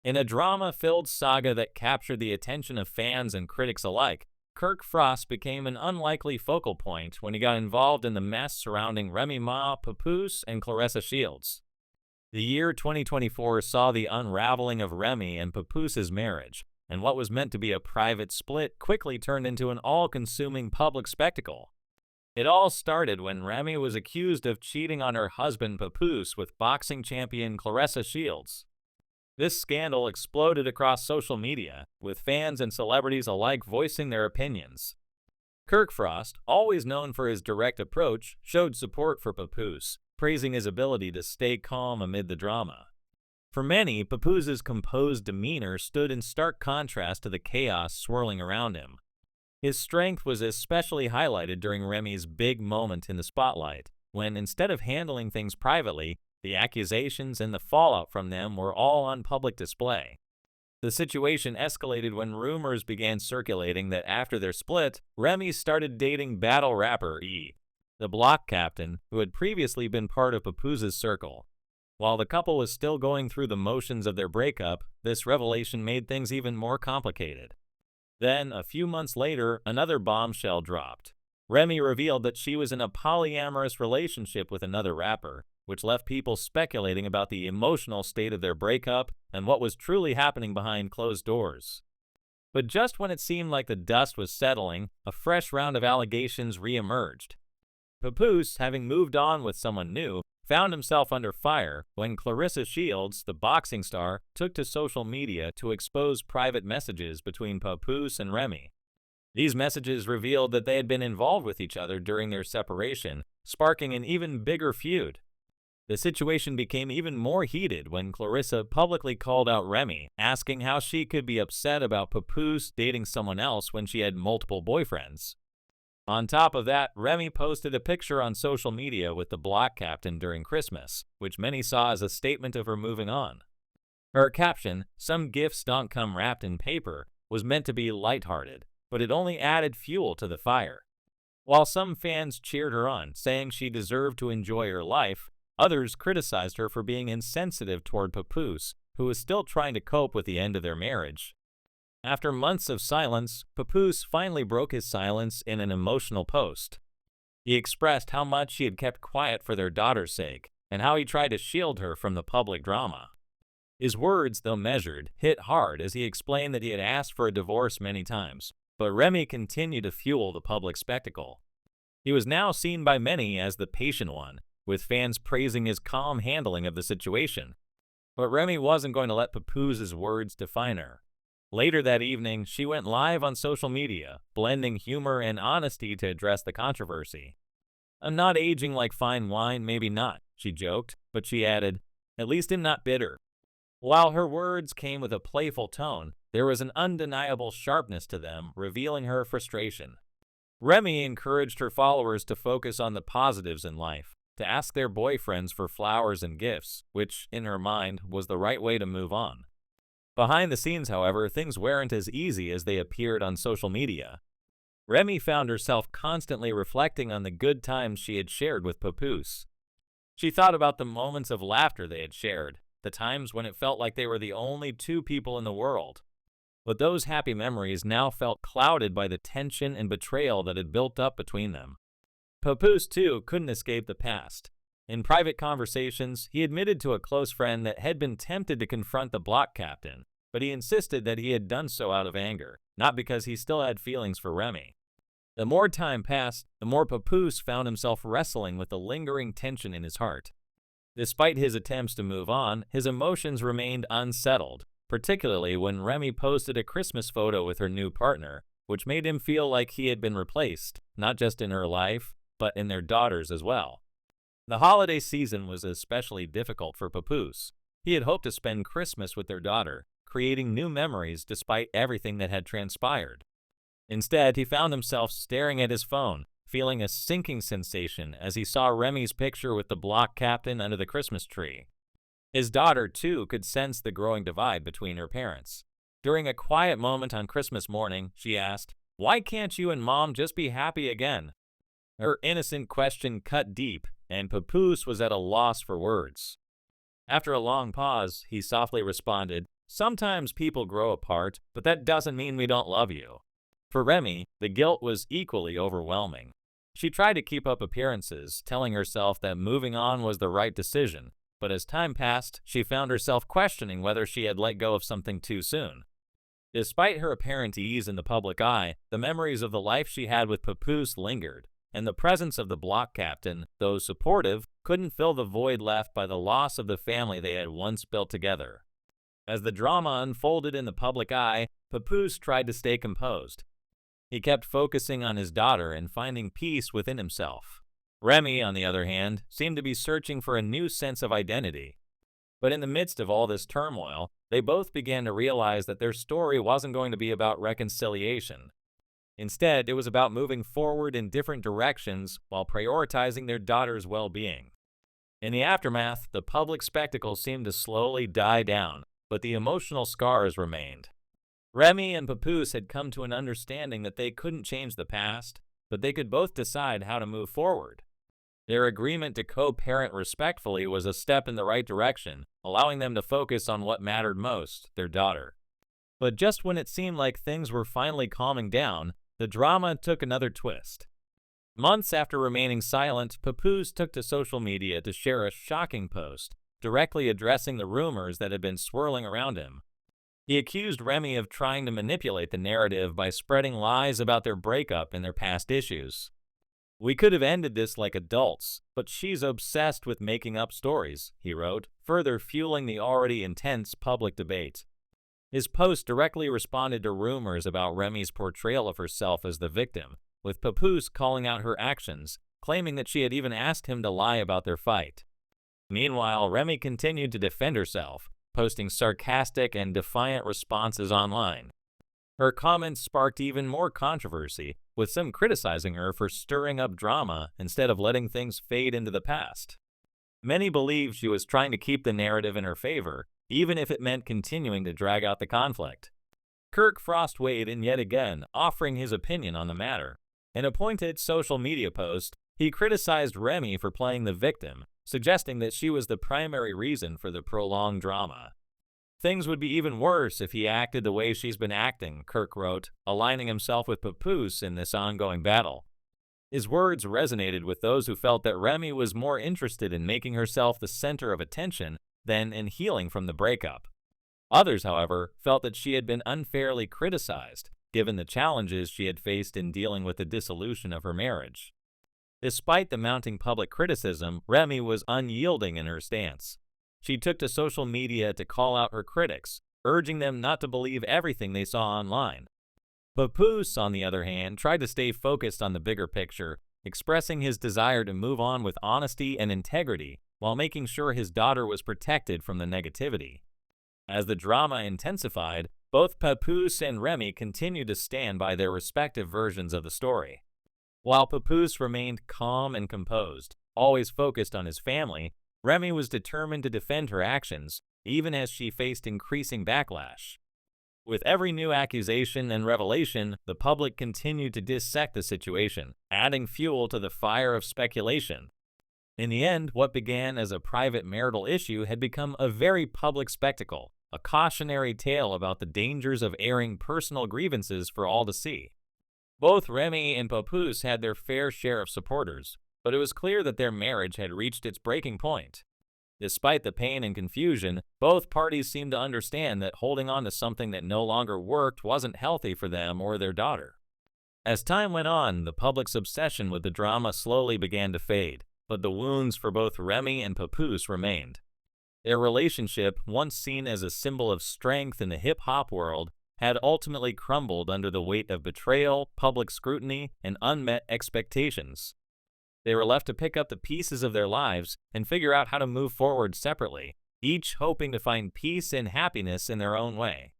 In a drama-filled saga that captured the attention of fans and critics alike, Kirk Frost became an unlikely focal point when he got involved in the mess surrounding Remy Ma, Papoose, and Claressa Shields. The year 2024 saw the unraveling of Remy and Papoose's marriage, and what was meant to be a private split quickly turned into an all-consuming public spectacle. It all started when Remy was accused of cheating on her husband Papoose with boxing champion Claressa Shields. This scandal exploded across social media, with fans and celebrities alike voicing their opinions. Kirk Frost, always known for his direct approach, showed support for Papoose, praising his ability to stay calm amid the drama. For many, Papoose's composed demeanor stood in stark contrast to the chaos swirling around him. His strength was especially highlighted during Remy's big moment in the spotlight, when instead of handling things privately, the accusations and the fallout from them were all on public display. The situation escalated when rumors began circulating that after their split, Remy started dating battle rapper E, the block captain, who had previously been part of Papoose's circle. While the couple was still going through the motions of their breakup, this revelation made things even more complicated. Then, a few months later, another bombshell dropped. Remy revealed that she was in a polyamorous relationship with another rapper, which left people speculating about the emotional state of their breakup and what was truly happening behind closed doors. But just when it seemed like the dust was settling, a fresh round of allegations re-emerged. Papoose, having moved on with someone new, found himself under fire when Claressa Shields, the boxing star, took to social media to expose private messages between Papoose and Remy. These messages revealed that they had been involved with each other during their separation, sparking an even bigger feud. The situation became even more heated when Claressa publicly called out Remy, asking how she could be upset about Papoose dating someone else when she had multiple boyfriends. On top of that, Remy posted a picture on social media with the block captain during Christmas, which many saw as a statement of her moving on. Her caption, "Some gifts don't come wrapped in paper," was meant to be lighthearted, but it only added fuel to the fire. While some fans cheered her on, saying she deserved to enjoy her life, others criticized her for being insensitive toward Papoose, who was still trying to cope with the end of their marriage. After months of silence, Papoose finally broke his silence in an emotional post. He expressed how much he had kept quiet for their daughter's sake, and how he tried to shield her from the public drama. His words, though measured, hit hard as he explained that he had asked for a divorce many times, but Remy continued to fuel the public spectacle. He was now seen by many as the patient one, with fans praising his calm handling of the situation. But Remy wasn't going to let Papoose's words define her. Later that evening, she went live on social media, blending humor and honesty to address the controversy. "I'm not aging like fine wine, maybe not," she joked, but she added, "At least I'm not bitter." While her words came with a playful tone, there was an undeniable sharpness to them, revealing her frustration. Remy encouraged her followers to focus on the positives in life, to ask their boyfriends for flowers and gifts, which, in her mind, was the right way to move on. Behind the scenes, however, things weren't as easy as they appeared on social media. Remy found herself constantly reflecting on the good times she had shared with Papoose. She thought about the moments of laughter they had shared, the times when it felt like they were the only two people in the world. But those happy memories now felt clouded by the tension and betrayal that had built up between them. Papoose, too, couldn't escape the past. In private conversations, he admitted to a close friend that had been tempted to confront the block captain, but he insisted that he had done so out of anger, not because he still had feelings for Remy. The more time passed, the more Papoose found himself wrestling with the lingering tension in his heart. Despite his attempts to move on, his emotions remained unsettled, particularly when Remy posted a Christmas photo with her new partner, which made him feel like he had been replaced, not just in her life, but in their daughters as well. The holiday season was especially difficult for Papoose. He had hoped to spend Christmas with their daughter, creating new memories despite everything that had transpired. Instead, he found himself staring at his phone, feeling a sinking sensation as he saw Remy's picture with the block captain under the Christmas tree. His daughter, too, could sense the growing divide between her parents. During a quiet moment on Christmas morning, she asked, "Why can't you and Mom just be happy again?" Her innocent question cut deep, and Papoose was at a loss for words. After a long pause, he softly responded, Sometimes people grow apart, but that doesn't mean we don't love you. For Remy, the guilt was equally overwhelming. She tried to keep up appearances, telling herself that moving on was the right decision, but as time passed, she found herself questioning whether she had let go of something too soon. Despite her apparent ease in the public eye, the memories of the life she had with Papoose lingered, and the presence of the block captain, though supportive, couldn't fill the void left by the loss of the family they had once built together. As the drama unfolded in the public eye, Papoose tried to stay composed. He kept focusing on his daughter and finding peace within himself. Remy, on the other hand, seemed to be searching for a new sense of identity. But in the midst of all this turmoil, they both began to realize that their story wasn't going to be about reconciliation. Instead, it was about moving forward in different directions while prioritizing their daughter's well-being. In the aftermath, the public spectacle seemed to slowly die down, but the emotional scars remained. Remy and Papoose had come to an understanding that they couldn't change the past, but they could both decide how to move forward. Their agreement to co-parent respectfully was a step in the right direction, allowing them to focus on what mattered most, their daughter. But just when it seemed like things were finally calming down, the drama took another twist. Months after remaining silent, Papoose took to social media to share a shocking post, directly addressing the rumors that had been swirling around him. He accused Remy of trying to manipulate the narrative by spreading lies about their breakup and their past issues. "We could have ended this like adults, but she's obsessed with making up stories," he wrote, further fueling the already intense public debate. His post directly responded to rumors about Remy's portrayal of herself as the victim, with Papoose calling out her actions, claiming that she had even asked him to lie about their fight. Meanwhile, Remy continued to defend herself, posting sarcastic and defiant responses online. Her comments sparked even more controversy, with some criticizing her for stirring up drama instead of letting things fade into the past. Many believed she was trying to keep the narrative in her favor, even if it meant continuing to drag out the conflict. Kirk weighed in yet again, offering his opinion on the matter. In a pointed social media post, he criticized Remy for playing the victim, suggesting that she was the primary reason for the prolonged drama. "Things would be even worse if he acted the way she's been acting," Kirk wrote, aligning himself with Papoose in this ongoing battle. His words resonated with those who felt that Remy was more interested in making herself the center of attention than in healing from the breakup. Others, however, felt that she had been unfairly criticized, given the challenges she had faced in dealing with the dissolution of her marriage. Despite the mounting public criticism, Remy was unyielding in her stance. She took to social media to call out her critics, urging them not to believe everything they saw online. Papoose, on the other hand, tried to stay focused on the bigger picture, expressing his desire to move on with honesty and integrity while making sure his daughter was protected from the negativity. As the drama intensified, both Papoose and Remy continued to stand by their respective versions of the story. While Papoose remained calm and composed, always focused on his family, Remy was determined to defend her actions, even as she faced increasing backlash. With every new accusation and revelation, the public continued to dissect the situation, adding fuel to the fire of speculation. In the end, what began as a private marital issue had become a very public spectacle, a cautionary tale about the dangers of airing personal grievances for all to see. Both Remy and Papoose had their fair share of supporters, but it was clear that their marriage had reached its breaking point. Despite the pain and confusion, both parties seemed to understand that holding on to something that no longer worked wasn't healthy for them or their daughter. As time went on, the public's obsession with the drama slowly began to fade, but the wounds for both Remy and Papoose remained. Their relationship, once seen as a symbol of strength in the hip-hop world, had ultimately crumbled under the weight of betrayal, public scrutiny, and unmet expectations. They were left to pick up the pieces of their lives and figure out how to move forward separately, each hoping to find peace and happiness in their own way.